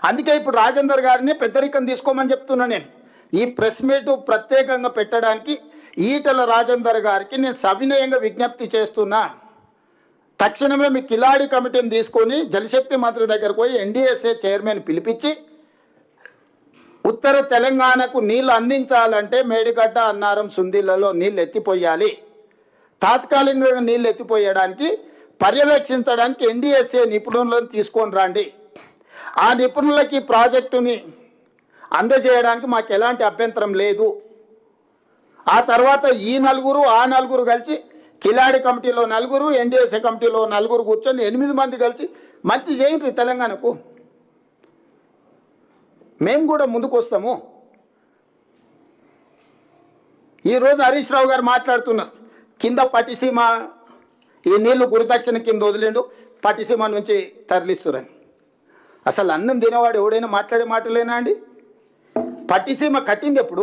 అందుకే ఇప్పుడు రాజేందర్ గారిని పెద్దరికం తీసుకోమని చెప్తున్నా. నేను ఈ ప్రెస్ మీట్ ప్రత్యేకంగా పెట్టడానికి ఈటల రాజేందర్ గారికి నేను సవినయంగా విజ్ఞప్తి చేస్తున్నా. తక్షణమే మీ కిలాడి కమిటీని తీసుకొని జలశక్తి మంత్రి దగ్గరకు పోయి ఎన్డీఎస్ఏ చైర్మన్ పిలిపించి ఉత్తర తెలంగాణకు నీళ్లు అందించాలంటే మేడిగడ్డ, అన్నారం, సుందిళ్లలో నీళ్లు ఎత్తిపోయాలి. తాత్కాలికంగా నీళ్లు ఎత్తిపోయడానికి పర్యవేక్షించడానికి ఎన్డీఎస్ఏ నిపుణులను తీసుకొని రండి. ఆ నిపుణులకి ప్రాజెక్టుని అందజేయడానికి మాకు ఎలాంటి అభ్యంతరం లేదు. ఆ తర్వాత ఈ నలుగురు ఆ నలుగురు కలిసి కిలాడి కమిటీలో నలుగురు, ఎన్డీఎస్ఏ కమిటీలో నలుగురు కూర్చొని 8 మంది కలిసి మంచి చేయండి తెలంగాణకు. మేము కూడా ముందుకు వస్తాము. ఈరోజు హరీష్ రావు గారు మాట్లాడుతున్నారు, కింద పట్టిసీమ ఈ నీళ్లు గురుదక్షిణ కింద వదిలేండు, పట్టిసీమ నుంచి తరలిస్తురని. అసలు అన్నం తినేవాడు ఎవడైనా మాట్లాడే మాటలేనా అండి? పట్టిసీమ కట్టింది ఎప్పుడు?